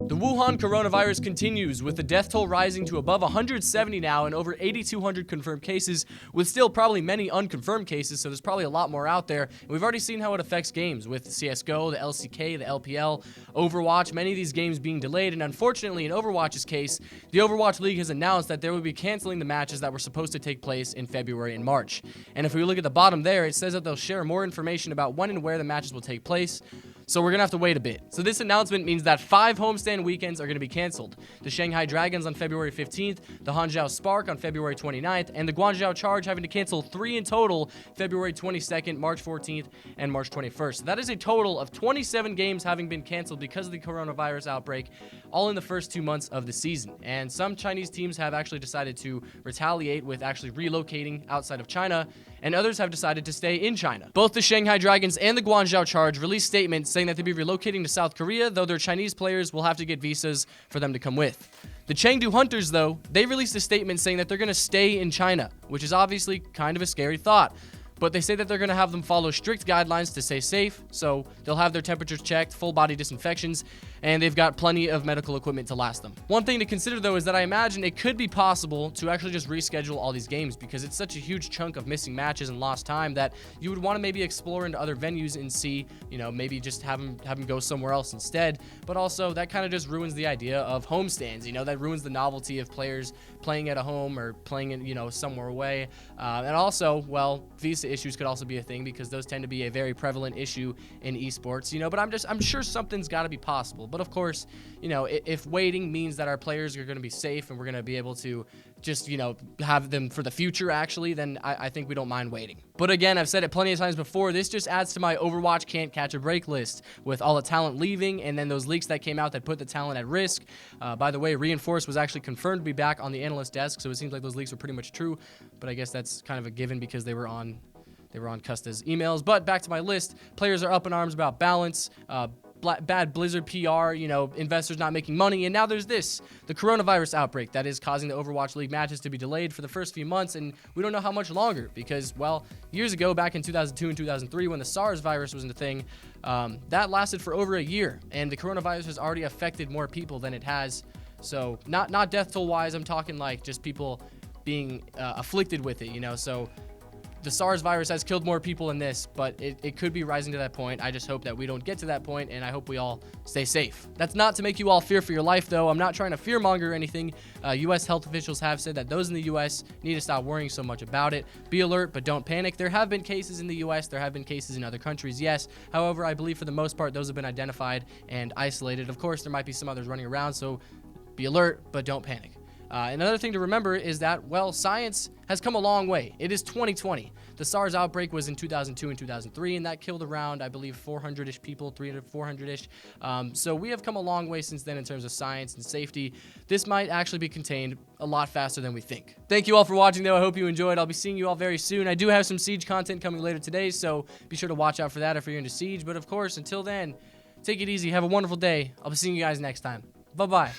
The Wuhan coronavirus continues, with the death toll rising to above 170 now and over 8,200 confirmed cases, with still probably many unconfirmed cases, so there's probably a lot more out there. And we've already seen how it affects games with CSGO, the LCK, the LPL, Overwatch, many of these games being delayed. And unfortunately, in Overwatch's case, the Overwatch League has announced that they will be canceling the matches that were supposed to take place in February and March. And if we look at the bottom there, it says that they'll share more information about when and where the matches will take place. So we're going to have to wait a bit. So this announcement means that 5 homestand weekends are going to be canceled. The Shanghai Dragons on February 15th, the Hangzhou Spark on February 29th, and the Guangzhou Charge having to cancel 3 in total, February 22nd, March 14th, and March 21st. So that is a total of 27 games having been canceled because of the coronavirus outbreak, all in the first 2 months of the season. And some Chinese teams have actually decided to retaliate with actually relocating outside of China, and others have decided to stay in China. Both the Shanghai Dragons and the Guangzhou Charge released statements saying that they'd be relocating to South Korea, though their Chinese players will have to get visas for them to come with. The Chengdu Hunters, though, they released a statement saying that they're going to stay in China, which is obviously kind of a scary thought. But they say that they're going to have them follow strict guidelines to stay safe, so they'll have their temperatures checked, full body disinfections, and they've got plenty of medical equipment to last them. One thing to consider, though, is that I imagine it could be possible to actually just reschedule all these games because it's such a huge chunk of missing matches and lost time that you would want to maybe explore into other venues and see, maybe just have them go somewhere else instead. But also, that kind of just ruins the idea of homestands. That ruins the novelty of players playing at a home or playing in, somewhere away. And also, well, visa issues could also be a thing because those tend to be a very prevalent issue in esports, but I'm sure something's got to be possible. But of course, if waiting means that our players are going to be safe and we're going to be able to just, have them for the future, actually, then I think we don't mind waiting. But again, I've said it plenty of times before, this just adds to my Overwatch can't catch a break list with all the talent leaving and then those leaks that came out that put the talent at risk. By the way, Reinforce was actually confirmed to be back on the analyst desk, so it seems like those leaks were pretty much true, but I guess that's kind of a given because they were on Custa's emails. But back to my list, players are up in arms about balance, bad Blizzard PR, investors not making money, and now there's the coronavirus outbreak that is causing the Overwatch League matches to be delayed for the first few months, and we don't know how much longer because, well, years ago, back in 2002 and 2003, when the SARS virus was a thing, that lasted for over a year, and the coronavirus has already affected more people than it has. So not death toll wise, I'm talking like just people being afflicted with it, so the SARS virus has killed more people than this, but it could be rising to that point. I just hope that we don't get to that point, and I hope we all stay safe. That's not to make you all fear for your life, though. I'm not trying to fearmonger or anything. U.S. health officials have said that those in the U.S. need to stop worrying so much about it. Be alert, but don't panic. There have been cases in the U.S. There have been cases in other countries, yes. However, I believe for the most part, those have been identified and isolated. Of course, there might be some others running around, so be alert, but don't panic. Another thing to remember is that, well, science has come a long way. It is 2020. The SARS outbreak was in 2002 and 2003, and that killed around, I believe, 400-ish people, 300, 400-ish. So we have come a long way since then in terms of science and safety. This might actually be contained a lot faster than we think. Thank you all for watching, though. I hope you enjoyed. I'll be seeing you all very soon. I do have some Siege content coming later today, so be sure to watch out for that if you're into Siege. But of course, until then, take it easy. Have a wonderful day. I'll be seeing you guys next time. Bye-bye.